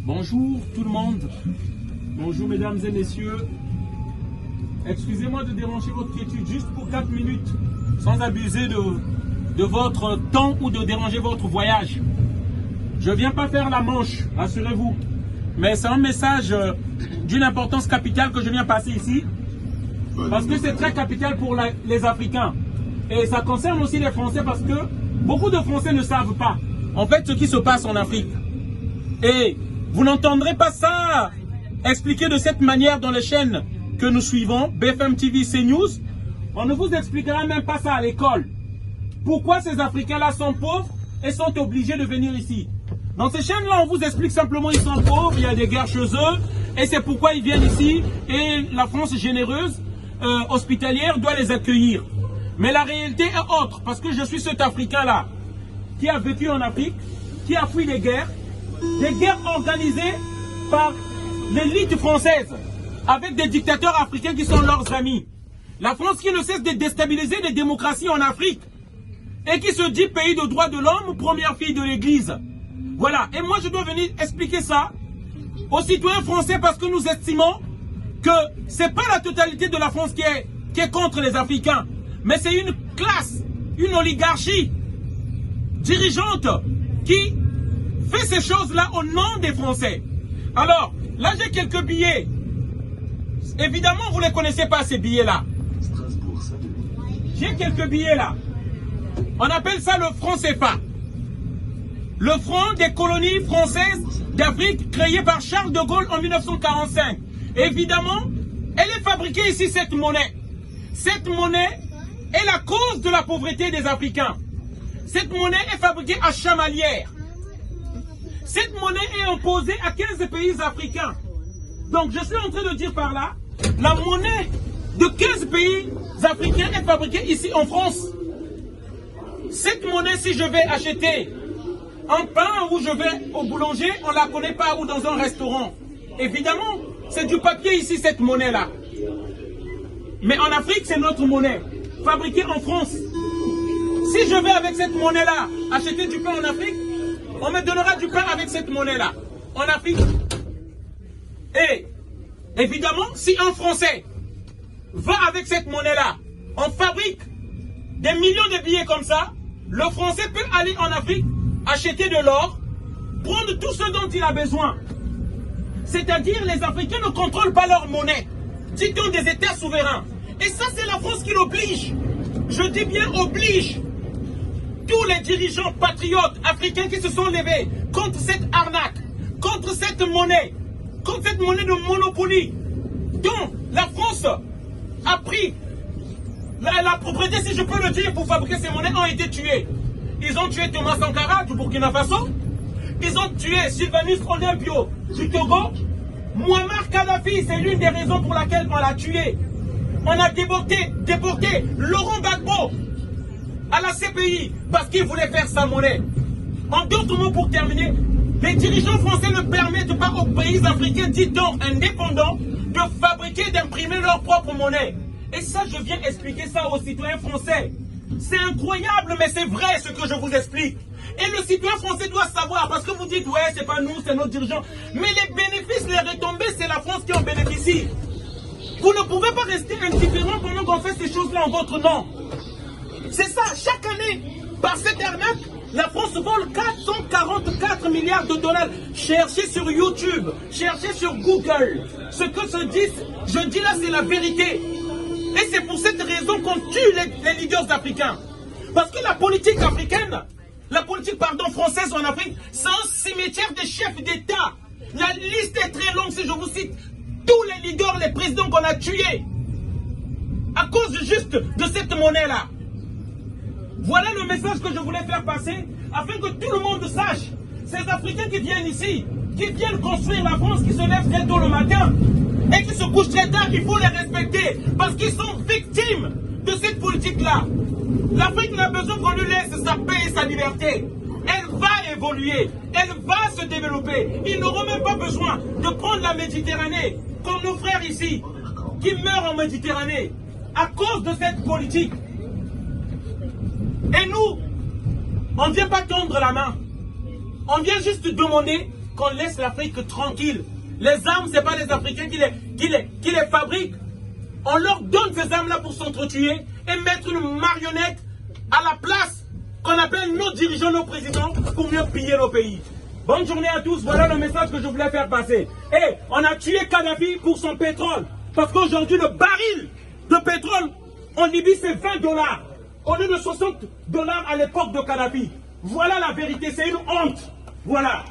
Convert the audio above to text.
Bonjour tout le monde. Bonjour mesdames et messieurs. Excusez-moi de déranger votre quiétude juste pour 4 minutes, sans abuser de votre temps ou de déranger votre voyage. Je ne viens pas faire la manche, rassurez-vous. Mais c'est un message d'une importance capitale que je viens passer ici. Parce que c'est très capital pour les Africains. Et ça concerne aussi les Français parce que beaucoup de Français ne savent pas en fait ce qui se passe en Afrique. Et vous n'entendrez pas ça expliqué de cette manière dans les chaînes que nous suivons, BFM TV, CNews. On ne vous expliquera même pas ça à l'école. Pourquoi ces Africains-là sont pauvres et sont obligés de venir ici. Dans ces chaînes-là, on vous explique simplement qu'ils sont pauvres, il y a des guerres chez eux, et c'est pourquoi ils viennent ici, et la France généreuse, hospitalière, doit les accueillir. Mais la réalité est autre, parce que je suis cet Africain-là, qui a vécu en Afrique, qui a fui des guerres organisées par l'élite française, avec des dictateurs africains qui sont leurs amis. La France qui ne cesse de déstabiliser les démocraties en Afrique, et qui se dit pays de droits de l'homme, première fille de l'église. Voilà, et moi je dois venir expliquer ça aux citoyens français parce que nous estimons que ce n'est pas la totalité de la France qui est contre les Africains, mais c'est une classe, une oligarchie dirigeante qui fait ces choses-là au nom des Français. Alors, là j'ai quelques billets. Évidemment, vous ne les connaissez pas ces billets-là. J'ai quelques billets là. On appelle ça le franc CFA. Le franc des colonies françaises d'Afrique créé par Charles de Gaulle en 1945. Évidemment, elle est fabriquée ici, cette monnaie. Cette monnaie est la cause de la pauvreté des Africains. Cette monnaie est fabriquée à Chamalières. Cette monnaie est imposée à 15 pays africains. Donc je suis en train de dire par là, la monnaie de 15 pays africains est fabriquée ici en France. Cette monnaie, si je vais acheter un pain ou je vais au boulanger, on ne la connaît pas, ou dans un restaurant. Évidemment, c'est du papier ici, cette monnaie-là. Mais en Afrique, c'est notre monnaie, fabriquée en France. Si je vais avec cette monnaie-là acheter du pain en Afrique, on me donnera du pain avec cette monnaie-là, en Afrique. Et, évidemment, si un Français va avec cette monnaie-là, on fabrique des millions de billets comme ça, le Français peut aller en Afrique, acheter de l'or, prendre tout ce dont il a besoin. C'est-à-dire, les Africains ne contrôlent pas leur monnaie. Dit-on des États souverains. Et ça, c'est la France qui l'oblige. Je dis bien oblige. Tous les dirigeants patriotes africains qui se sont levés contre cette arnaque, contre cette monnaie de monopoly, dont la France a pris la propriété, si je peux le dire, pour fabriquer ces monnaies, ont été tués. Ils ont tué Thomas Sankara du Burkina Faso. Ils ont tué Sylvanus Olympio du Togo. Muammar Kadhafi, c'est l'une des raisons pour laquelle on l'a tué. On a déporté Laurent Gbagbo à la CPI parce qu'il voulait faire sa monnaie. En d'autres mots, pour terminer, les dirigeants français ne permettent pas aux pays africains, dit-on indépendants, de fabriquer, d'imprimer leur propre monnaie. Et ça, je viens expliquer ça aux citoyens français. C'est incroyable, mais c'est vrai ce que je vous explique. Et le citoyen français doit savoir, parce que vous dites, ouais, c'est pas nous, c'est nos dirigeants. Mais les bénéfices, les retombées, c'est la France qui en bénéficie. Vous ne pouvez pas rester indifférent pendant qu'on fait ces choses-là en votre nom. C'est ça, chaque année, par cette arnaque, la France vole 444 milliards de dollars. Cherchez sur YouTube, cherchez sur Google. Ce que je dis là, c'est la vérité. Et c'est pour cette raison qu'on tue les leaders africains. Parce que la politique africaine, française en Afrique, c'est un cimetière des chefs d'État. La liste est très longue, si je vous cite tous les leaders, les présidents qu'on a tués à cause juste de cette monnaie-là. Voilà le message que je voulais faire passer, afin que tout le monde sache. Ces Africains qui viennent ici, qui viennent construire la France, qui se lèvent très tôt le matin, et qui se couchent très tard, il faut les respecter, parce qu'ils sont victimes de cette politique-là. L'Afrique n'a besoin qu'on lui laisse sa paix et sa liberté. Elle va évoluer, elle va se développer. Ils n'auront même pas besoin de prendre la Méditerranée, comme nos frères ici, qui meurent en Méditerranée, à cause de cette politique. Et nous, on ne vient pas tendre la main. On vient juste demander qu'on laisse l'Afrique tranquille. Les armes, ce n'est pas les Africains qui les fabriquent. On leur donne ces armes-là pour s'entretuer et mettre une marionnette à la place qu'on appelle nos dirigeants, nos présidents, pour mieux piller nos pays. Bonne journée à tous, voilà le message que je voulais faire passer. Et on a tué Kadhafi pour son pétrole. Parce qu'aujourd'hui, le baril de pétrole en Libye, c'est 20 $. Au lieu de 60 $ à l'époque de Kadhafi. Voilà la vérité, c'est une honte. Voilà.